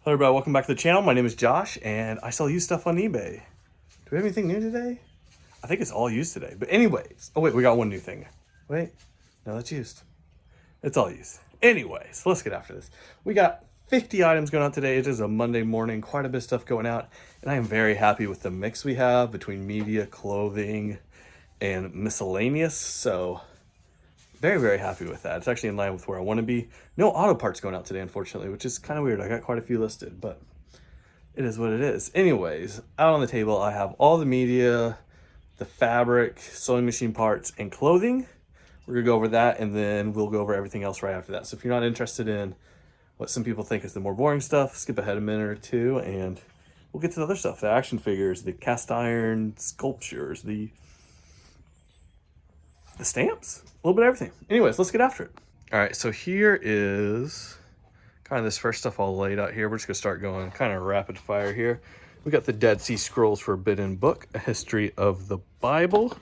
Hello everybody, welcome back to the channel. My name is Josh and I sell used stuff on eBay. Do we have anything new today? I think it's all used today. But anyways, oh wait, we got one new thing. Wait, no, that's used. It's all used. Anyways, let's get after this. We got 50 items going out today. It is a Monday morning, quite a bit of stuff going out. And I am very happy with the mix we have between media, clothing, and miscellaneous. So very, very happy with that. It's actually in line with where I want to be. No auto parts going out today, unfortunately, which is kind of weird. I got quite a few listed, but it is what it is. Anyways, out on the table, I have all the media, the fabric, sewing machine parts, and clothing. We're going to go over that, and then we'll go over everything else right after that. So if you're not interested in what some people think is the more boring stuff, skip ahead a minute or two, and we'll get to the other stuff. The action figures, the cast iron sculptures, the stamps, a little bit of everything. Anyways, let's get after it. All right, so here is kind of this first stuff all laid out here. We're just gonna start going kind of rapid fire here. We got the Dead Sea Scrolls Forbidden Book, A History of the Bible.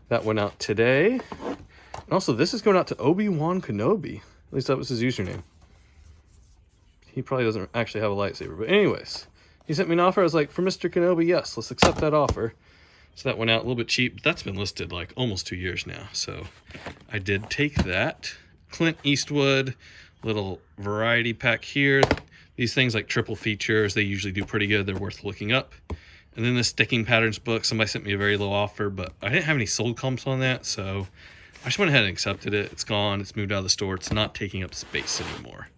That went out today. And also this is going out to Obi-Wan Kenobi. At least that was his username. He probably doesn't actually have a lightsaber, but anyways, he sent me an offer. I was like, for Mr. Kenobi, yes, let's accept that offer. So that went out a little bit cheap, but that's been listed like almost 2 years now. So I did take that. Clint Eastwood, little variety pack here. These things like triple features, they usually do pretty good. They're worth looking up. And then the Sticking Patterns book, somebody sent me a very low offer, but I didn't have any sold comps on that. So I just went ahead and accepted it. It's gone, it's moved out of the store. It's not taking up space anymore.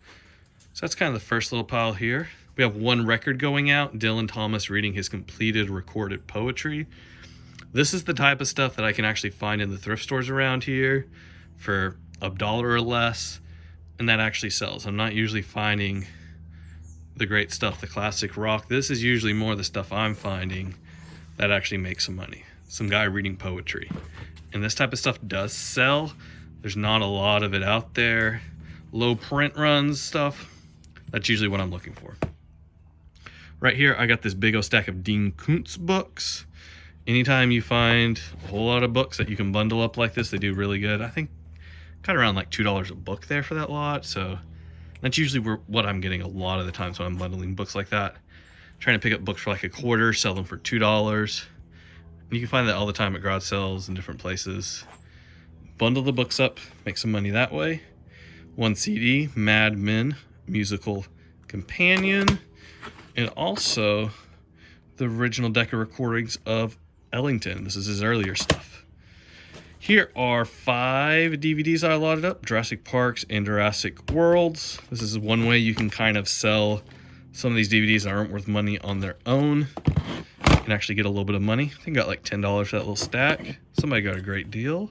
So that's kind of the first little pile here. We have one record going out, Dylan Thomas reading his completed recorded poetry. This is the type of stuff that I can actually find in the thrift stores around here for $1 or less, and that actually sells. I'm not usually finding the great stuff, the classic rock. This is usually more the stuff I'm finding that actually makes some money. Some guy reading poetry. And this type of stuff does sell. There's not a lot of it out there. Low print runs stuff. That's usually what I'm looking for. Right here, I got this big old stack of Dean Koontz books. Anytime you find a whole lot of books that you can bundle up like this, they do really good. I think kind of around like $2 a book there for that lot. So that's usually what I'm getting a lot of the times when I'm bundling books like that. Trying to pick up books for like $1, sell them for $2. And you can find that all the time at garage sales and different places. Bundle the books up, make some money that way. One CD, Mad Men Musical Companion. And also the original deck of recordings of Ellington. This is his earlier stuff. Here are 5 DVDs I allotted up, Jurassic Parks and Jurassic Worlds. This is one way you can kind of sell some of these DVDs that aren't worth money on their own and actually get a little bit of money. I think I got like $10 for that little stack. Somebody got a great deal.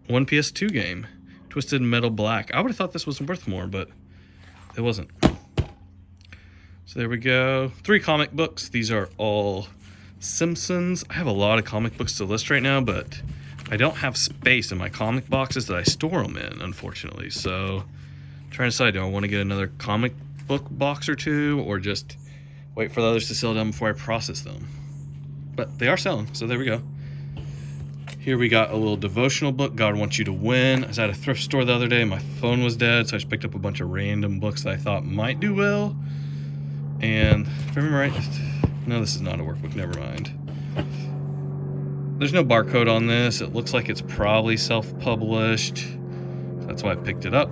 One PS2 game, Twisted Metal Black. I would have thought this was worth more, but it wasn't. So there we go. 3 comic books. These are all Simpsons. I have a lot of comic books to list right now, but I don't have space in my comic boxes that I store them in, unfortunately. So I'm trying to decide, do I want to get another comic book box or two, or just wait for the others to sell them before I process them? But they are selling, so there we go. Here we got a little devotional book, God Wants You to Win. I was at a thrift store the other day. My phone was dead, so I just picked up a bunch of random books that I thought might do well. And if I remember right, no, this is not a workbook, never mind. There's no barcode on this. It looks like it's probably self-published. So that's why I picked it up.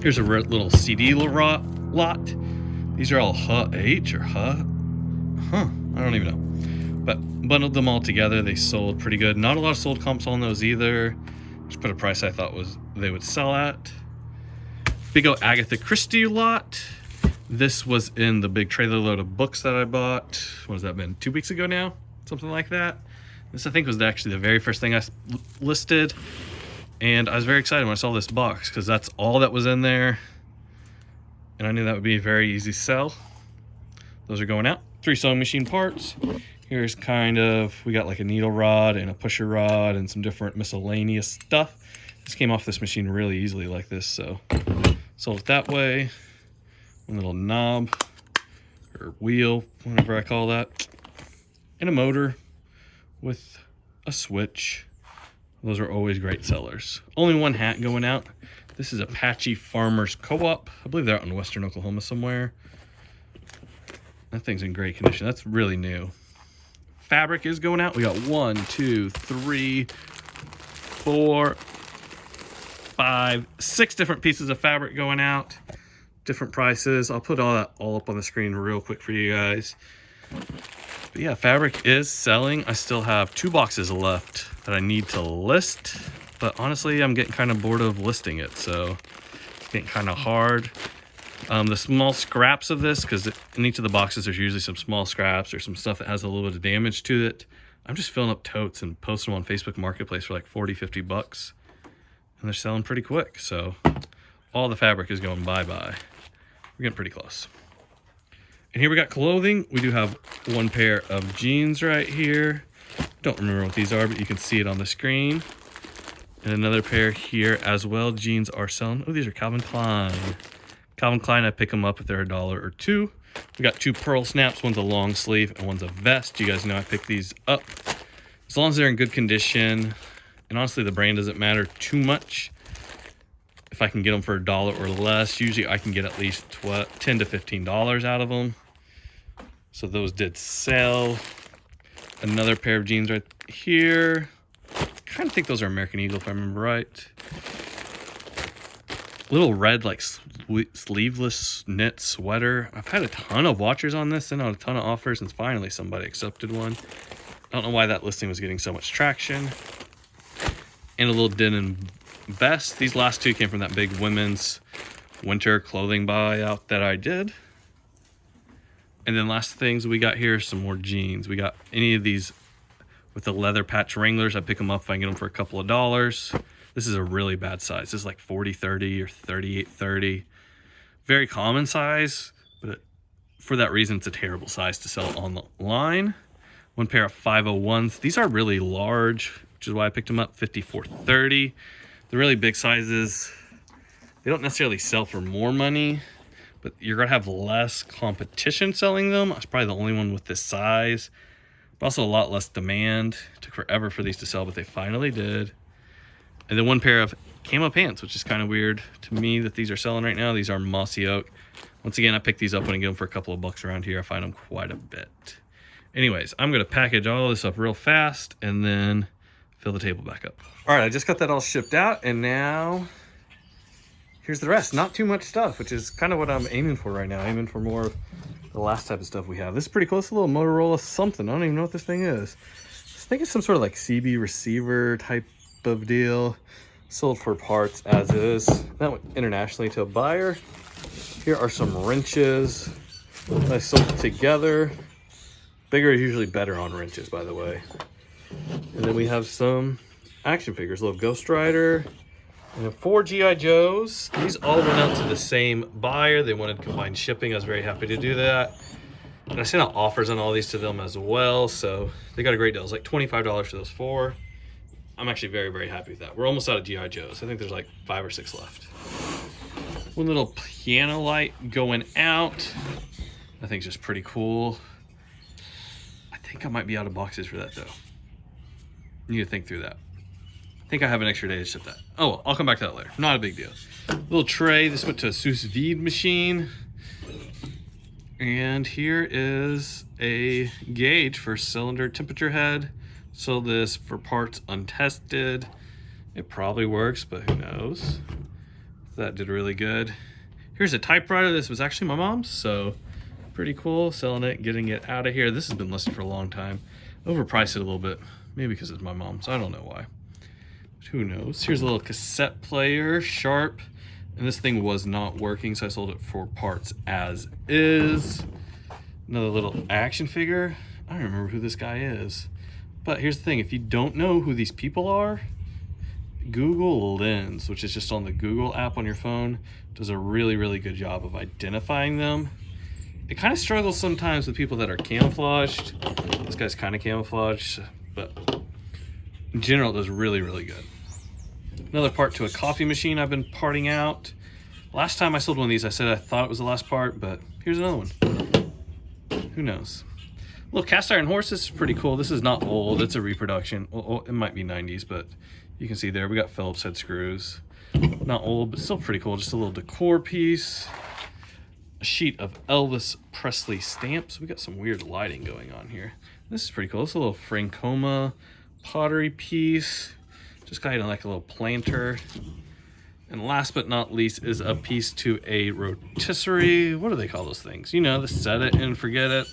Here's a little CD lot. These are all H or I don't even know. But bundled them all together. They sold pretty good. Not a lot of sold comps on those either. Just put a price I thought they would sell at. Big old Agatha Christie lot. This was in the big trailer load of books that I bought. What has that been? 2 weeks ago now? Something like that. This, I think, was actually the very first thing I listed. And I was very excited when I saw this box because that's all that was in there. And I knew that would be a very easy sell. Those are going out. 3 sewing machine parts. Here's kind of, we got like a needle rod and a pusher rod and some different miscellaneous stuff. This came off this machine really easily like this, so sold it that way. One little knob or wheel, whatever I call that, and a motor with a switch. Those are always great sellers. Only one hat going out. This is Apache Farmers Co-op. I believe they're out in western Oklahoma somewhere. That thing's in great condition. That's really new. Fabric is going out. We got 1, 2, 3, 4, 5, 6 different pieces of fabric going out. Different prices. I'll put all that all up on the screen real quick for you guys. But yeah, fabric is selling. I still have 2 boxes left that I need to list. But honestly, I'm getting kind of bored of listing it. So it's getting kind of hard. The small scraps of this, because in each of the boxes there's usually some small scraps or some stuff that has a little bit of damage to it. I'm just filling up totes and posting them on Facebook Marketplace for like 40, 50 bucks. And they're selling pretty quick. So all the fabric is going bye-bye. We're getting pretty close. And here we got clothing. We do have 1 pair of jeans right here. Don't remember what these are, but you can see it on the screen. And another pair here as well. Jeans are selling. Oh, these are Calvin Klein. Calvin Klein, I pick them up if they're $1 or $2. We got 2 pearl snaps. One's a long sleeve and one's a vest. You guys know I pick these up as long as they're in good condition. And honestly, the brand doesn't matter too much. If I can get them for $1 or less, usually I can get at least $10 to $15 out of them. So those did sell. Another pair of jeans right here. I kind of think those are American Eagle if I remember right. Little red like sleeveless knit sweater. I've had a ton of watchers on this, sent out a ton of offers, and finally somebody accepted one. I don't know why that listing was getting so much traction. And a little denim vest. These last 2 came from that big women's winter clothing buyout that I did. And then last things we got here, some more jeans. We got any of these with the leather patch Wranglers. I pick them up if I can get them for a couple of dollars. This is a really bad size. This is like 40-30 or 38-30. Very common size, but for that reason, it's a terrible size to sell online. 1 pair of 501s. These are really large, which is why I picked them up. 54-30. The really big sizes, they don't necessarily sell for more money, but you're gonna have less competition selling them. I was probably the only one with this size, but also a lot less demand. It took forever for these to sell, but they finally did. And then 1 pair of camo pants, which is kind of weird to me that these are selling right now. These are mossy oak. Once again, I pick these up when I get them for a couple of bucks around here. I find them quite a bit. Anyways, I'm gonna package all this up real fast and then fill the table back up. All right, I just got that all shipped out, and now here's the rest. Not too much stuff, which is kind of what I'm aiming for right now. Aiming for more of the last type of stuff we have. This is pretty close. A little Motorola something. I don't even know what this thing is. I think it's some sort of like CB receiver type of deal. Sold for parts as is. That went internationally to a buyer. Here are some wrenches that I sold together. Bigger is usually better on wrenches, by the way. And then we have some action figures. A little Ghost Rider. And 4 G.I. Joes. These all went out to the same buyer. They wanted combined shipping. I was very happy to do that. And I sent out offers on all these to them as well. So they got a great deal. It was like $25 for those 4. I'm actually very, very happy with that. We're almost out of G.I. Joes. I think there's like 5 or 6 left. 1 little piano light going out. I think it's just pretty cool. I think I might be out of boxes for that though. Need to think through that. I think I have an extra day to ship that. Oh, well, I'll come back to that later. Not a big deal. Little tray. This went to a sous vide machine. And here is a gauge for cylinder temperature head. Sold this for parts untested. It probably works, but who knows? That did really good. Here's a typewriter. This was actually my mom's, so pretty cool. Selling it, getting it out of here. This has been listed for a long time. Overpriced it a little bit, maybe because it's my mom's. I don't know why. But who knows? Here's a little cassette player, Sharp. And this thing was not working, so I sold it for parts as is. Another little action figure. I don't remember who this guy is. But here's the thing, if you don't know who these people are, Google Lens, which is just on the Google app on your phone, does a really, really good job of identifying them. It kind of struggles sometimes with people that are camouflaged. This guy's kind of camouflaged, but in general, it does really, really good. Another part to a coffee machine I've been parting out. Last time I sold one of these, I said I thought it was the last part, but here's another one. Who knows? Little cast iron horse. This is pretty cool. This is not old. It's a reproduction. Well, it might be 90s, but you can see there we got Phillips head screws. Not old, but still pretty cool. Just a little decor piece. a sheet of Elvis Presley stamps. We got some weird lighting going on here. This is pretty cool. It's a little Francoma pottery piece. Just got like a little planter. And last but not least is a piece to a rotisserie. What do they call those things? You know, the set it and forget it.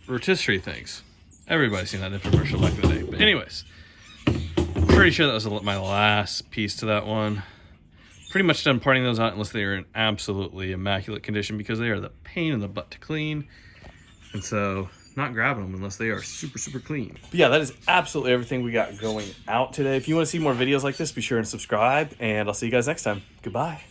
Rotisserie things. Everybody's seen that infomercial back in the day. But anyways, pretty sure that was my last piece to that one. Pretty much done parting those out unless they are in absolutely immaculate condition, because they are the pain in the butt to clean. And so not grabbing them unless they are super, super clean. But yeah, that is absolutely everything we got going out today. If you want to see more videos like this, be sure and subscribe, and I'll see you guys next time. Goodbye.